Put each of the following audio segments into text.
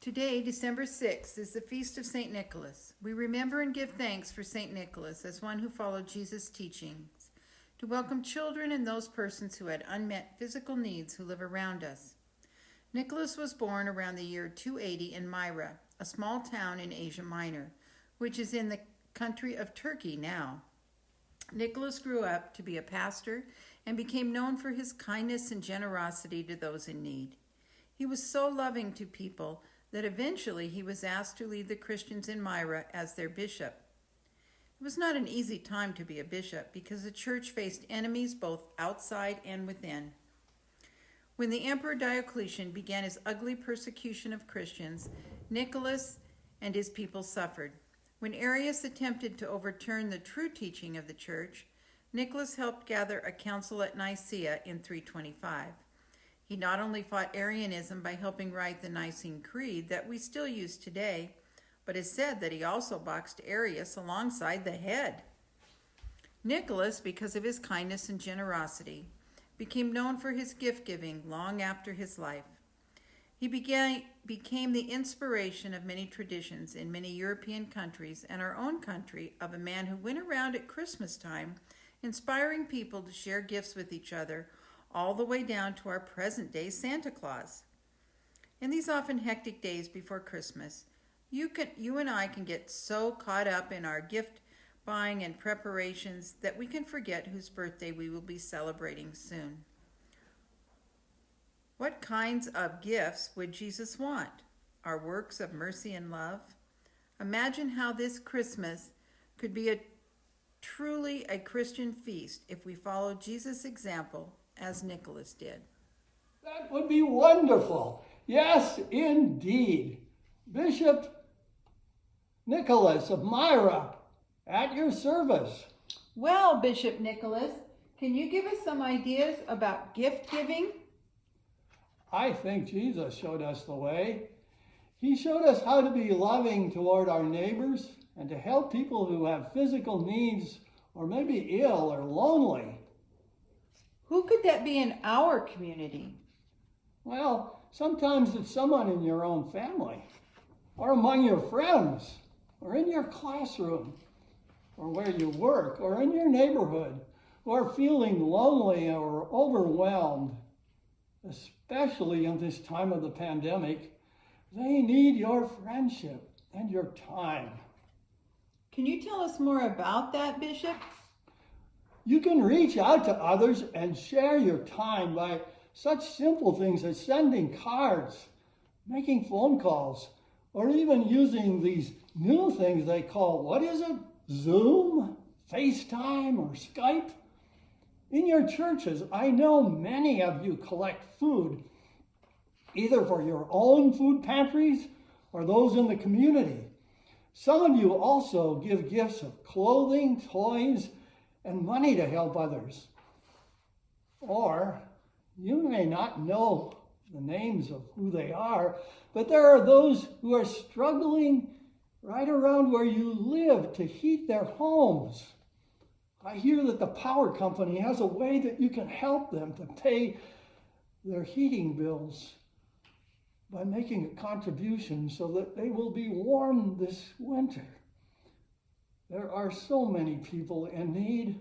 Today, December 6th, is the feast of St. Nicholas. We remember and give thanks for St. Nicholas as one who followed Jesus' teachings, to welcome children and those persons who had unmet physical needs who live around us. Nicholas was born around the year 280 in Myra, a small town in Asia Minor, which is in the country of Turkey now. Nicholas grew up to be a pastor and became known for his kindness and generosity to those in need. He was so loving to people that eventually he was asked to lead the Christians in Myra as their bishop. It was not an easy time to be a bishop because the church faced enemies both outside and within. When the Emperor Diocletian began his ugly persecution of Christians, Nicholas and his people suffered. When Arius attempted to overturn the true teaching of the church, Nicholas helped gather a council at Nicaea in 325. He not only fought Arianism by helping write the Nicene Creed that we still use today, but is said that he also boxed Arius alongside the head. Nicholas, because of his kindness and generosity, became known for his gift-giving long after his life. He became the inspiration of many traditions in many European countries and our own country of a man who went around at Christmas time inspiring people to share gifts with each other, all the way down to our present-day Santa Claus. In these often hectic days before Christmas, you and I can get so caught up in our gift buying and preparations that we can forget whose birthday we will be celebrating soon. What kinds of gifts would Jesus want? Our works of mercy and love? Imagine how this Christmas could be truly a Christian feast if we followed Jesus' example as Nicholas did. That would be wonderful. Yes, indeed. Bishop Nicholas of Myra, at your service. Well, Bishop Nicholas, can you give us some ideas about gift giving? I think Jesus showed us the way. He showed us how to be loving toward our neighbors and to help people who have physical needs or maybe ill or lonely. Who could that be in our community? Well, sometimes it's someone in your own family, or among your friends, or in your classroom, or where you work, or in your neighborhood, who are feeling lonely or overwhelmed. Especially in this time of the pandemic, they need your friendship and your time. Can you tell us more about that, Bishop? You can reach out to others and share your time by such simple things as sending cards, making phone calls, or even using these new things they call, what is it? Zoom, FaceTime, or Skype? In your churches, I know many of you collect food, either for your own food pantries or those in the community. Some of you also give gifts of clothing, toys, and money to help others. Or you may not know the names of who they are, but there are those who are struggling right around where you live to heat their homes. I hear that the power company has a way that you can help them to pay their heating bills by making a contribution so that they will be warm this winter. There are so many people in need,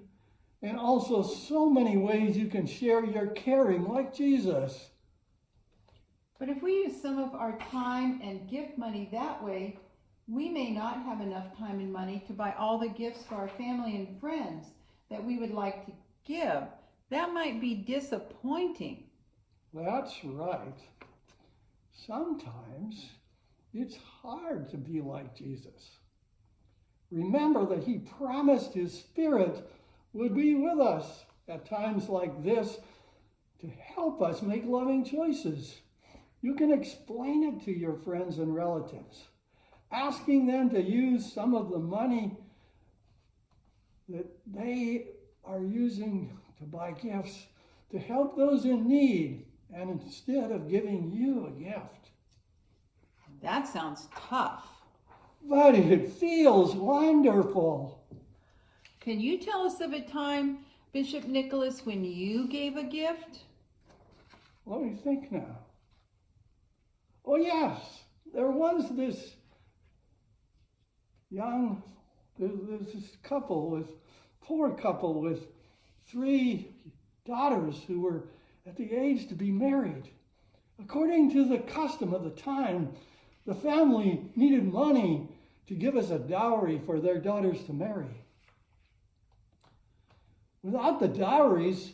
and also so many ways you can share your caring like Jesus. But if we use some of our time and gift money that way, we may not have enough time and money to buy all the gifts for our family and friends that we would like to give. That might be disappointing. That's right. Sometimes it's hard to be like Jesus. Remember that he promised his Spirit would be with us at times like this to help us make loving choices. You can explain it to your friends and relatives, asking them to use some of the money that they are using to buy gifts to help those in need, and instead of giving you a gift. That sounds tough. But it feels wonderful. Can you tell us of a time, Bishop Nicholas, when you gave a gift? Let me think now. Oh yes, there was this this poor couple with 3 daughters who were at the age to be married. According to the custom of the time, the family needed money to give us a dowry for their daughters to marry. Without the dowries,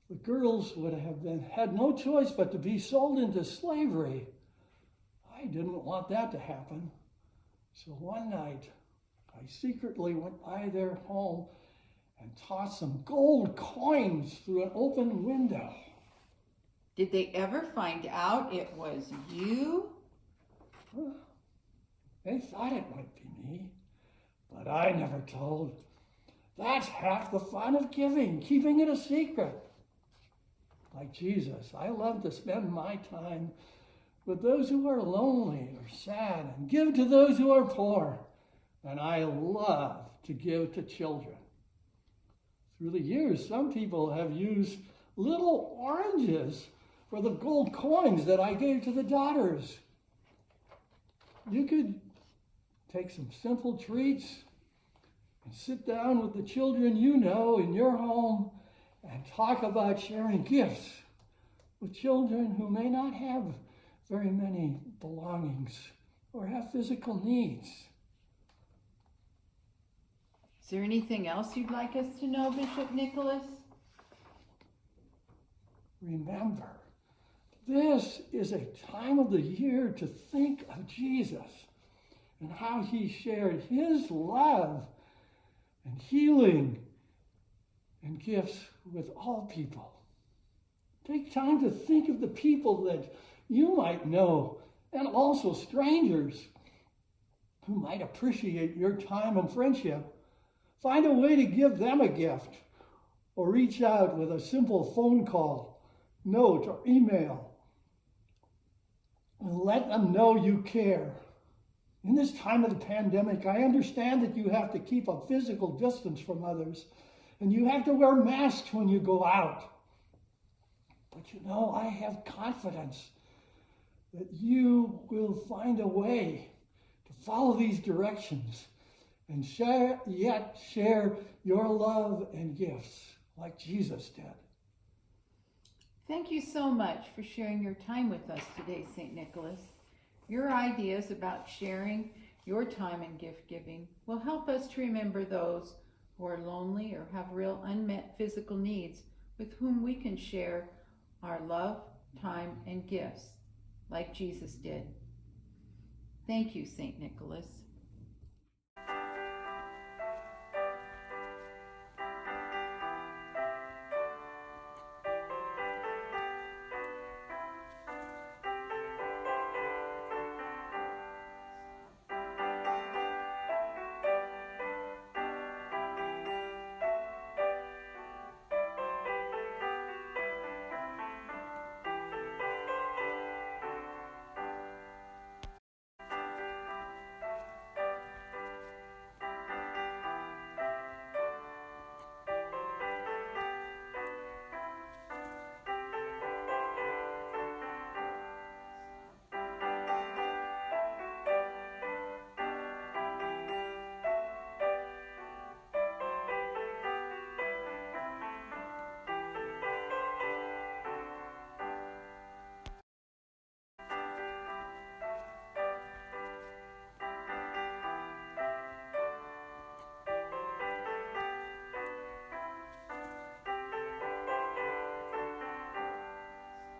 the girls would have had no choice but to be sold into slavery. I didn't want that to happen. So one night, I secretly went by their home and tossed some gold coins through an open window. Did they ever find out it was you? Well, they thought it might be me, but I never told. That's half the fun of giving, keeping it a secret. Like Jesus, I love to spend my time with those who are lonely or sad and give to those who are poor. And I love to give to children. Through the years, some people have used little oranges for the gold coins that I gave to the daughters. You could take some simple treats and sit down with the children you know in your home and talk about sharing gifts with children who may not have very many belongings or have physical needs. Is there anything else you'd like us to know, Bishop Nicholas? Remember, this is a time of the year to think of Jesus and how he shared his love and healing and gifts with all people. Take time to think of the people that you might know and also strangers who might appreciate your time and friendship. Find a way to give them a gift or reach out with a simple phone call, note, or email. And let them know you care. In this time of the pandemic, I understand that you have to keep a physical distance from others and you have to wear masks when you go out. But you know, I have confidence that you will find a way to follow these directions and share your love and gifts like Jesus did. Thank you so much for sharing your time with us today, St. Nicholas. Your ideas about sharing your time and gift giving will help us to remember those who are lonely or have real unmet physical needs with whom we can share our love, time, and gifts like Jesus did. Thank you, St. Nicholas.